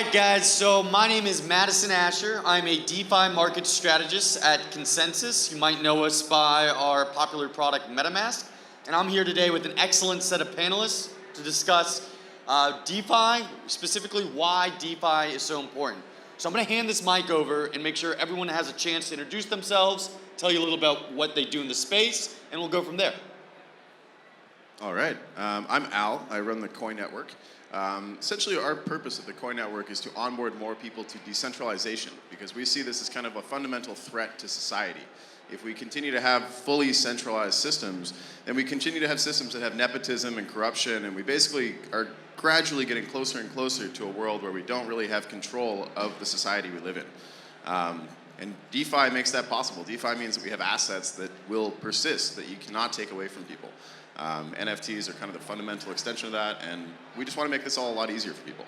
right, guys, so my name is Madison Asher. I'm a DeFi market strategist at ConsenSys. You might know us by our popular product MetaMask. And I'm here today with an excellent set of panelists to discuss DeFi, specifically why DeFi is so important. So I'm going to hand this mic over and make sure everyone has a chance to introduce themselves, tell you a little about what they do in the space, and we'll go from there. All right, I'm Al. I run the Coin Network. Essentially, our purpose at the Coin Network is to onboard more people to decentralization, because we see this as kind of a fundamental threat to society. If we continue to have fully centralized systems, then we continue to have systems that have nepotism and corruption, and we basically are gradually getting closer and closer to a world where we don't really have control of the society we live in. And DeFi makes that possible. DeFi means that we have assets that will persist, that you cannot take away from people. NFTs are kind of the fundamental extension of that, and we just want to make this all a lot easier for people.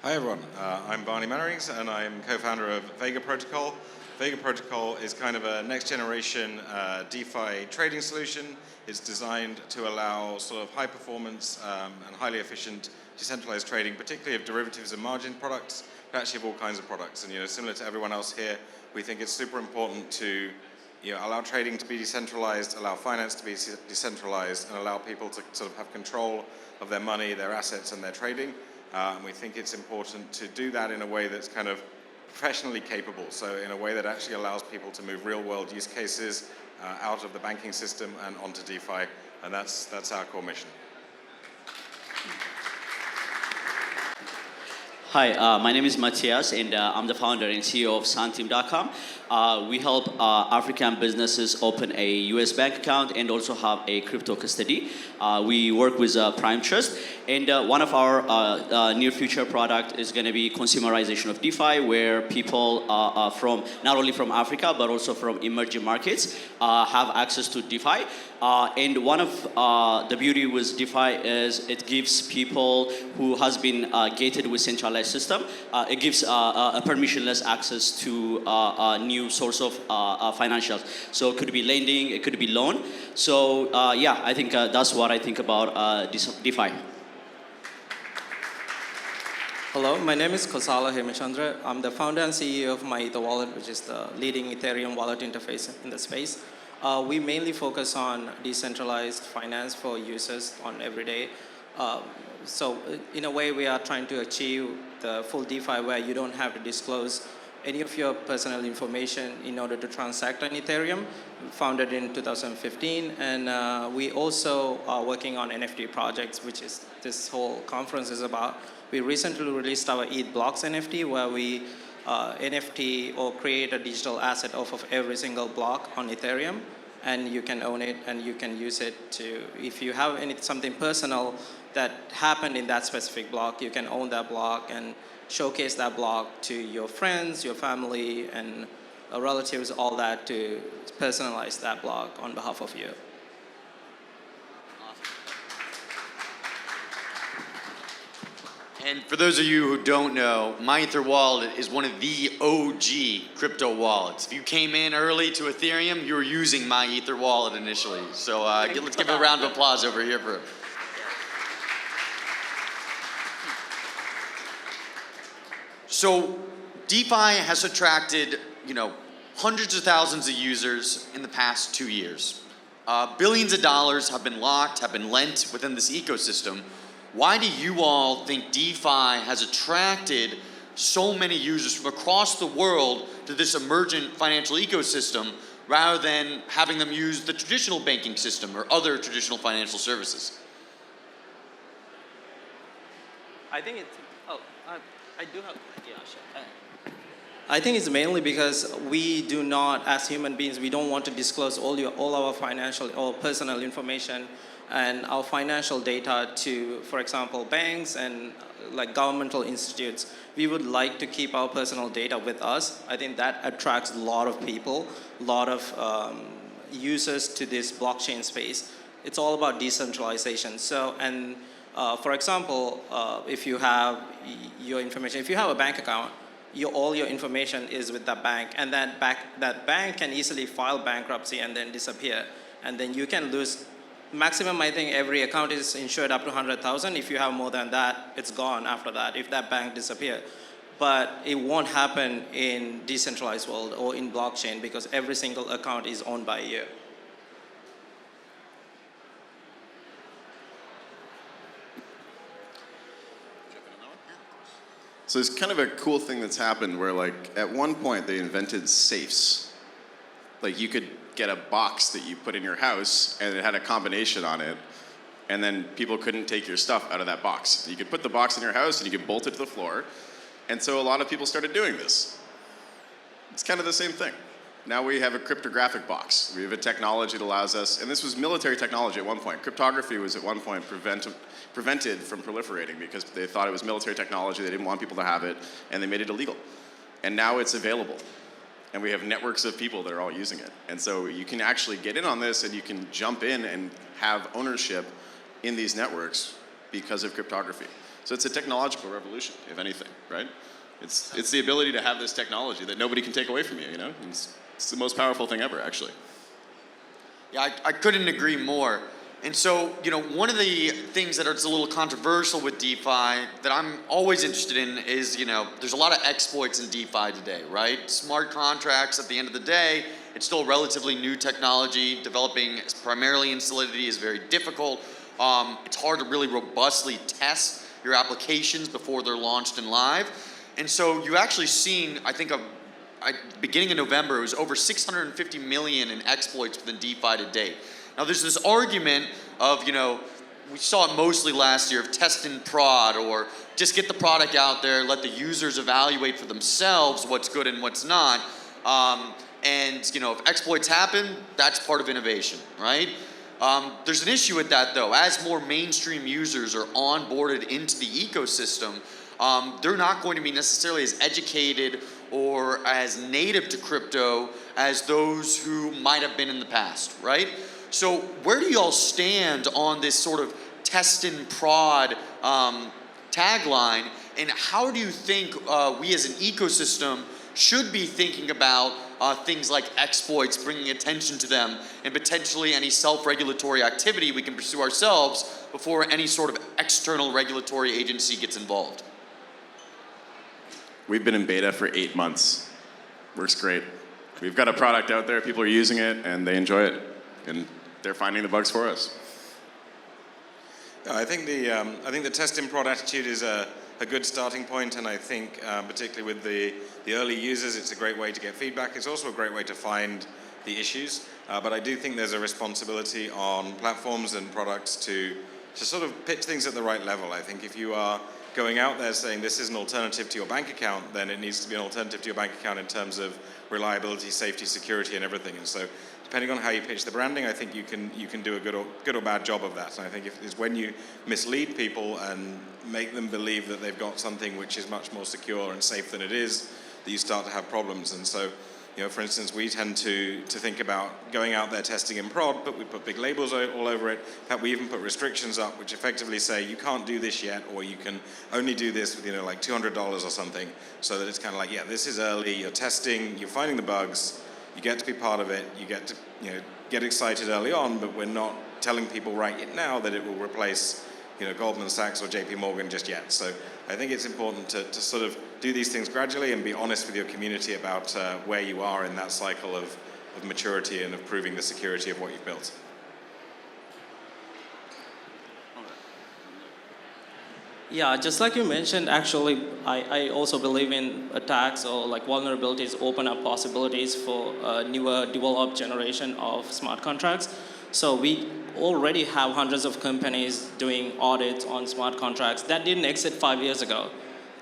Hi everyone, I'm Barney Mannerings and I'm co-founder of Vega Protocol. Vega Protocol is kind of a next generation DeFi trading solution. It's designed to allow sort of high performance and highly efficient decentralized trading, particularly of derivatives and margin products, but actually of all kinds of products. And similar to everyone else here, we think it's super important to allow trading to be decentralized, allow finance to be decentralized, and allow people to sort of have control of their money, their assets, and their trading. And we think it's important to do that in a way that's kind of professionally capable, so in a way that actually allows people to move real-world use cases out of the banking system and onto DeFi, and that's our core mission. Hi, my name is Matthias, and I'm the founder and CEO of Santim.com. We help African businesses open a US bank account and also have a crypto custody. We work with Prime Trust, and one of our near future product is going to be consumerization of DeFi, where people from not only from Africa but also from emerging markets have access to DeFi. And one of the beauty with DeFi is it gives people who has been gated with centralized system, it gives a permissionless access to a new source of financials. So it could be lending, it could be loan. So yeah, I think that's what I think about DeFi. Hello, my name is Kosala Hemachandra. I'm the founder and CEO of MyEtherWallet, which is the leading Ethereum wallet interface in the space. We mainly focus on decentralized finance for users on every day. So in a way, we are trying to achieve the full DeFi where you don't have to disclose any of your personal information in order to transact on Ethereum, founded in 2015. And we also are working on NFT projects, which is this whole conference is about. We recently released our ETH Blocks NFT, where we NFT or create a digital asset off of every single block on Ethereum, and you can own it and you can use it to, if you have something personal that happened in that specific block, you can own that block and showcase that block to your friends, your family, and relatives, all that, to personalize that block on behalf of you. And for those of you who don't know, MyEtherWallet is one of the OG crypto wallets. If you came in early to Ethereum, you were using MyEtherWallet initially. So let's give a round of applause over here for him. So DeFi has attracted, hundreds of thousands of users in the past 2 years. Billions of dollars have been locked, have been lent within this ecosystem. Why do you all think DeFi has attracted so many users from across the world to this emergent financial ecosystem rather than having them use the traditional banking system or other traditional financial services? I think it's, I think it's mainly because we do not, as human beings, we don't want to disclose all our financial or personal information and our financial data to, for example, banks and like governmental institutes. We would like to keep our personal data with us. I think that attracts a lot of people, a lot of users to this blockchain space. It's all about decentralization. So, and for example, if you have your information, if you have a bank account, all your information is with that bank, and that bank can easily file bankruptcy and then disappear, and then you can lose maximum, I think every account is insured up to 100,000. If you have more than that, it's gone after that, if that bank disappears. But it won't happen in decentralized world or in blockchain because every single account is owned by you. So it's kind of a cool thing that's happened where like at one point they invented safes. Like you could get a box that you put in your house and it had a combination on it, and then people couldn't take your stuff out of that box. You could put the box in your house and you could bolt it to the floor. And so a lot of people started doing this. It's kind of the same thing. Now we have a cryptographic box. We have a technology that allows us, and this was military technology at one point. Cryptography was at one point prevented from proliferating because they thought it was military technology, they didn't want people to have it, and they made it illegal. And now it's available. And we have networks of people that are all using it. And so you can actually get in on this and you can jump in and have ownership in these networks because of cryptography. So it's a technological revolution, if anything, right? It's the ability to have this technology that nobody can take away from you, you know? It's the most powerful thing ever, actually. Yeah, I couldn't agree more. And so, you know, one of the things that is a little controversial with DeFi that I'm always interested in is, you know, there's a lot of exploits in DeFi today, right? Smart contracts, at the end of the day, it's still a relatively new technology. Developing primarily in Solidity is very difficult. It's hard to really robustly test your applications before they're launched and live. And so you actually seen, I think, beginning of November, it was over 650 million in exploits within DeFi to date. Now there's this argument of, you know, we saw it mostly last year, of test and prod, or just get the product out there, let the users evaluate for themselves what's good and what's not. And, you know, if exploits happen, that's part of innovation, right? There's an issue with that though. As more mainstream users are onboarded into the ecosystem, they're not going to be necessarily as educated or as native to crypto as those who might have been in the past, right? So where do y'all stand on this sort of test and prod tagline, and how do you think we as an ecosystem should be thinking about things like exploits, bringing attention to them, and potentially any self-regulatory activity we can pursue ourselves before any sort of external regulatory agency gets involved? We've been in beta for 8 months. Works great. We've got a product out there, people are using it, and they enjoy it. And they're finding the bugs for us. I think the test and prod attitude is a good starting point, and I think particularly with the early users, it's a great way to get feedback. It's also a great way to find the issues. But I do think there's a responsibility on platforms and products to sort of pitch things at the right level. I think if you are going out there saying this is an alternative to your bank account, then it needs to be an alternative to your bank account in terms of reliability, safety, security, and everything. And so, depending on how you pitch the branding, I think you can do a good or bad job of that. And I think it's when you mislead people and make them believe that they've got something which is much more secure and safe than it is, that you start to have problems. And so, you know, for instance, we tend to think about going out there testing in prod, but we put big labels all over it. In fact, we even put restrictions up which effectively say you can't do this yet, or you can only do this with, you know, like $200 or something, so that it's kind of like, yeah, this is early, you're testing, you're finding the bugs, you get to be part of it, you get to, you know, get excited early on, but we're not telling people right now that it will replace, you know, Goldman Sachs or JP Morgan just yet. So I think it's important to sort of do these things gradually and be honest with your community about where you are in that cycle of maturity and of proving the security of what you've built. Yeah, just like you mentioned, actually, I also believe in attacks or like vulnerabilities open up possibilities for a newer developed generation of smart contracts. So we already have hundreds of companies doing audits on smart contracts that didn't exist 5 years ago.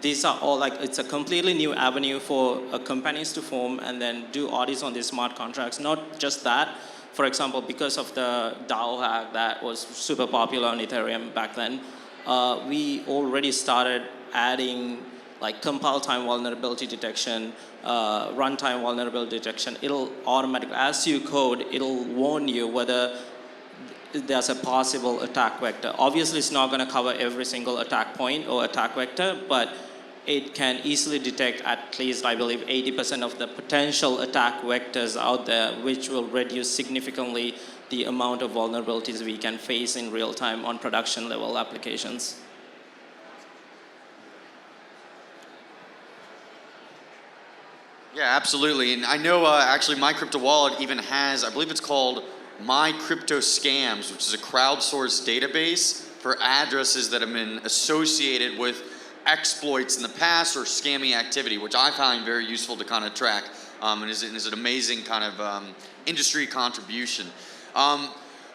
These are all like, it's a completely new avenue for companies to form and then do audits on these smart contracts. Not just that, for example, because of the DAO hack that was super popular on Ethereum back then, we already started adding like compile time vulnerability detection, runtime vulnerability detection. It'll automatically, as you code, it'll warn you whether there's a possible attack vector. Obviously, it's not going to cover every single attack point or attack vector, but it can easily detect at least, I believe, 80% of the potential attack vectors out there, which will reduce significantly the amount of vulnerabilities we can face in real time on production level applications. Yeah, absolutely. And I know actually my crypto wallet even has, I believe it's called My Crypto Scams, which is a crowdsourced database for addresses that have been associated with exploits in the past or scammy activity, which I find very useful to kind of track, and is an amazing kind of industry contribution.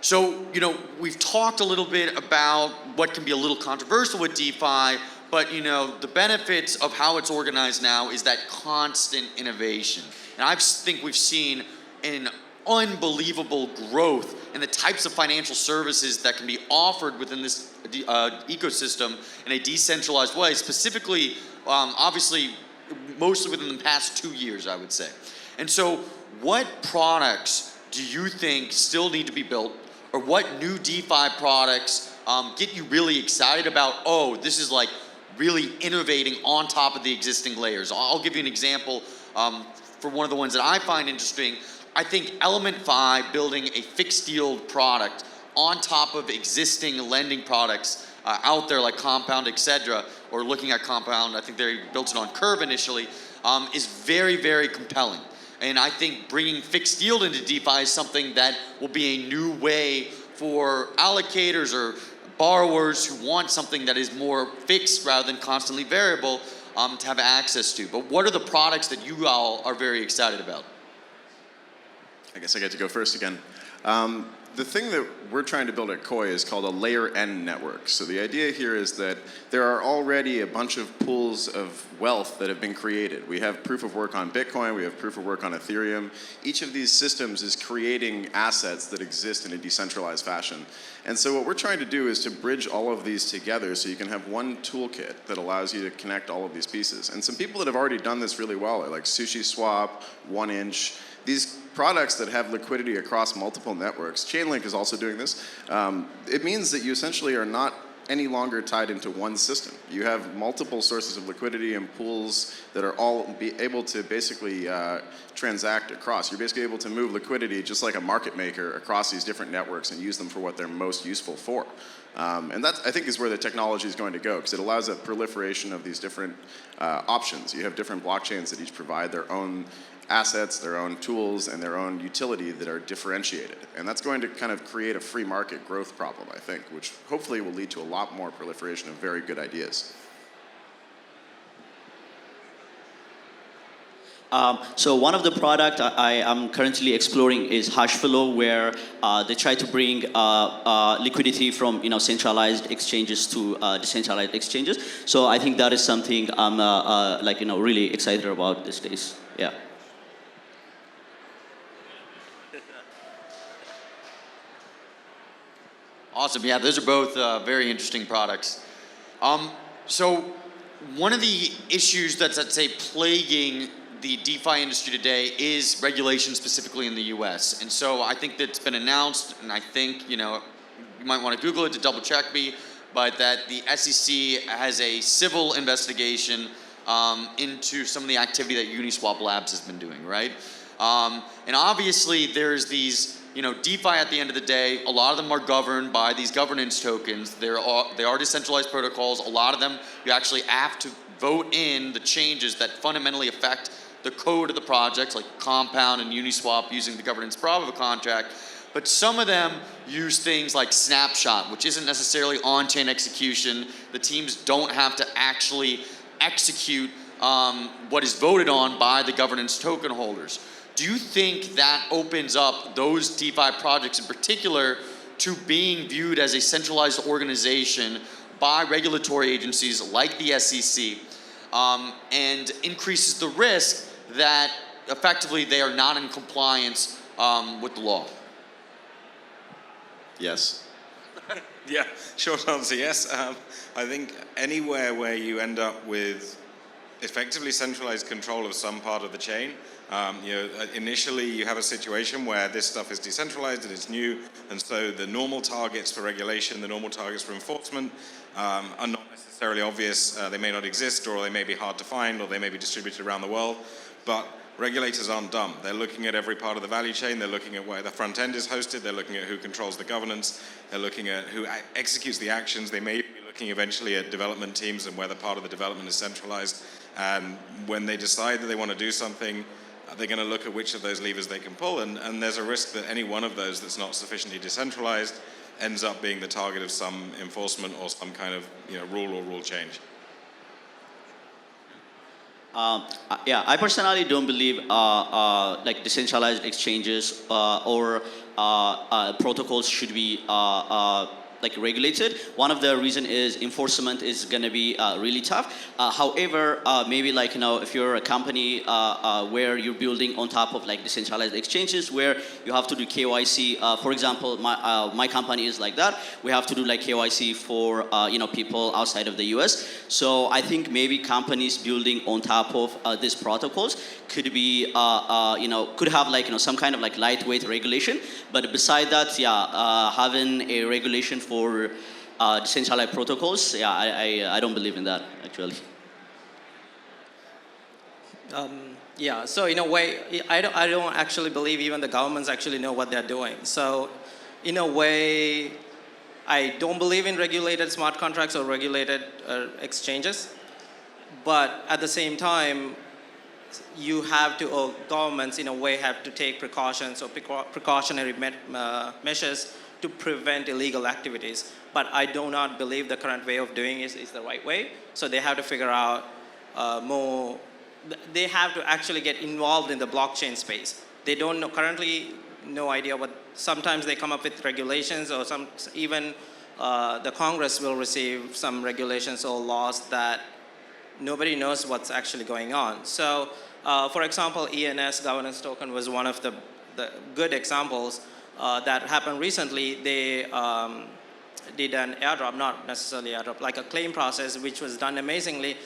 So, you know, we've talked a little bit about what can be a little controversial with DeFi, but, you know, the benefits of how it's organized now is that constant innovation. And I think we've seen an unbelievable growth in the types of financial services that can be offered within this ecosystem in a decentralized way, specifically, obviously, mostly within the past 2 years, I would say. And so what products do you think still need to be built, or what new DeFi products get you really excited about, oh, this is like really innovating on top of the existing layers? I'll give you an example for one of the ones that I find interesting. I think Element Fi building a fixed yield product on top of existing lending products out there like Compound, etc., or looking at Compound, I think they built it on Curve initially, is very, very compelling. And I think bringing fixed yield into DeFi is something that will be a new way for allocators or borrowers who want something that is more fixed rather than constantly variable to have access to. But what are the products that you all are very excited about? I guess I get to go first again. The thing that we're trying to build at Koi is called a layer N network. So the idea here is that there are already a bunch of pools of wealth that have been created. We have proof of work on Bitcoin, we have proof of work on Ethereum. Each of these systems is creating assets that exist in a decentralized fashion. And so what we're trying to do is to bridge all of these together so you can have one toolkit that allows you to connect all of these pieces. And some people that have already done this really well are like SushiSwap, 1inch. These products that have liquidity across multiple networks, Chainlink is also doing this. It means that you essentially are not any longer tied into one system. You have multiple sources of liquidity and pools that are all able to basically transact across. You're basically able to move liquidity just like a market maker across these different networks and use them for what they're most useful for. And that, I think, is where the technology is going to go, because it allows a proliferation of these different options. You have different blockchains that each provide their own assets, their own tools, and their own utility that are differentiated. And that's going to kind of create a free market growth problem, I think, which hopefully will lead to a lot more proliferation of very good ideas. So one of the products I am currently exploring is Hashflow, where they try to bring liquidity from centralized exchanges to decentralized exchanges. So I think that is something I'm really excited about these days. Yeah. Awesome. Yeah, those are both very interesting products. So one of the issues that's, let's say, plaguing the DeFi industry today is regulation, specifically in the US. And so I think that's been announced, and I think, you might want to Google it to double check me, but that the SEC has a civil investigation into some of the activity that Uniswap Labs has been doing, right? And obviously there's these, DeFi at the end of the day, a lot of them are governed by these governance tokens. They are decentralized protocols. A lot of them, you actually have to vote in the changes that fundamentally affect the code of the projects, like Compound and Uniswap using the governance prop of a contract. But some of them use things like Snapshot, which isn't necessarily on-chain execution. The teams don't have to actually execute what is voted on by the governance token holders. Do you think that opens up those DeFi projects in particular to being viewed as a centralized organization by regulatory agencies like the SEC, and increases the risk that effectively they are not in compliance with the law? Yes. Yeah, short answer, yes. I think anywhere where you end up with effectively centralized control of some part of the chain. Initially you have a situation where this stuff is decentralized and it's new, and so the normal targets for regulation, the normal targets for enforcement are not necessarily obvious. They may not exist, or they may be hard to find, or they may be distributed around the world. But regulators aren't dumb. They're looking at every part of the value chain. They're looking at where the front end is hosted. They're looking at who controls the governance. They're looking at who executes the actions. They may be looking eventually at development teams and whether part of the development is centralized. And when they decide that they want to do something, they're going to look at which of those levers they can pull. And there's a risk that any one of those that's not sufficiently decentralized ends up being the target of some enforcement or some kind of rule or rule change. Yeah, I personally don't believe like decentralized exchanges or protocols should be like regulated. One of the reason is enforcement is going to be really tough. However, maybe like if you're a company where you're building on top of like decentralized exchanges where you have to do KYC. For example, my company is like that. We have to do like KYC for people outside of the US. So I think maybe companies building on top of these protocols could be could have like some kind of like lightweight regulation. But beside that, yeah, having a regulation for decentralized protocols, yeah, I don't believe in that actually. Yeah, so in a way, I don't actually believe even the governments actually know what they're doing. So in a way, I don't believe in regulated smart contracts or regulated exchanges. But at the same time, you have to, or governments in a way have to take precautions or precautionary measures to prevent illegal activities. But I do not believe the current way of doing it is the right way. So they have to figure out more, they have to actually get involved in the blockchain space. They don't know, currently no idea what, sometimes they come up with regulations or even the Congress will receive some regulations or laws that nobody knows what's actually going on. So, for example, ENS governance token was one of the good examples that happened recently. They did an airdrop, not necessarily airdrop, like a claim process, which was done amazingly.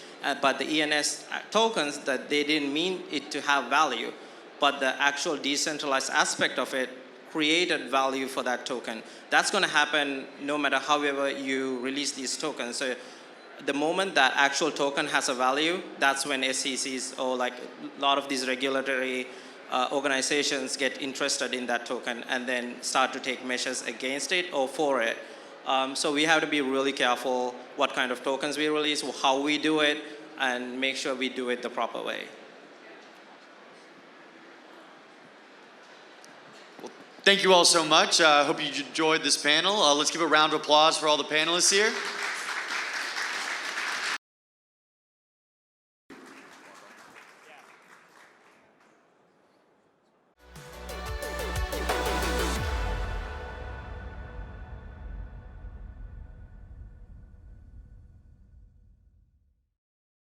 But the ENS tokens, that they didn't mean it to have value, but the actual decentralized aspect of it created value for that token. That's going to happen no matter however you release these tokens. So the moment that actual token has a value, that's when SECs or like a lot of these regulatory organizations get interested in that token and then start to take measures against it or for it. So we have to be really careful what kind of tokens we release, how we do it, and make sure we do it the proper way. Thank you all so much. I hope you enjoyed this panel. Let's give a round of applause for all the panelists here.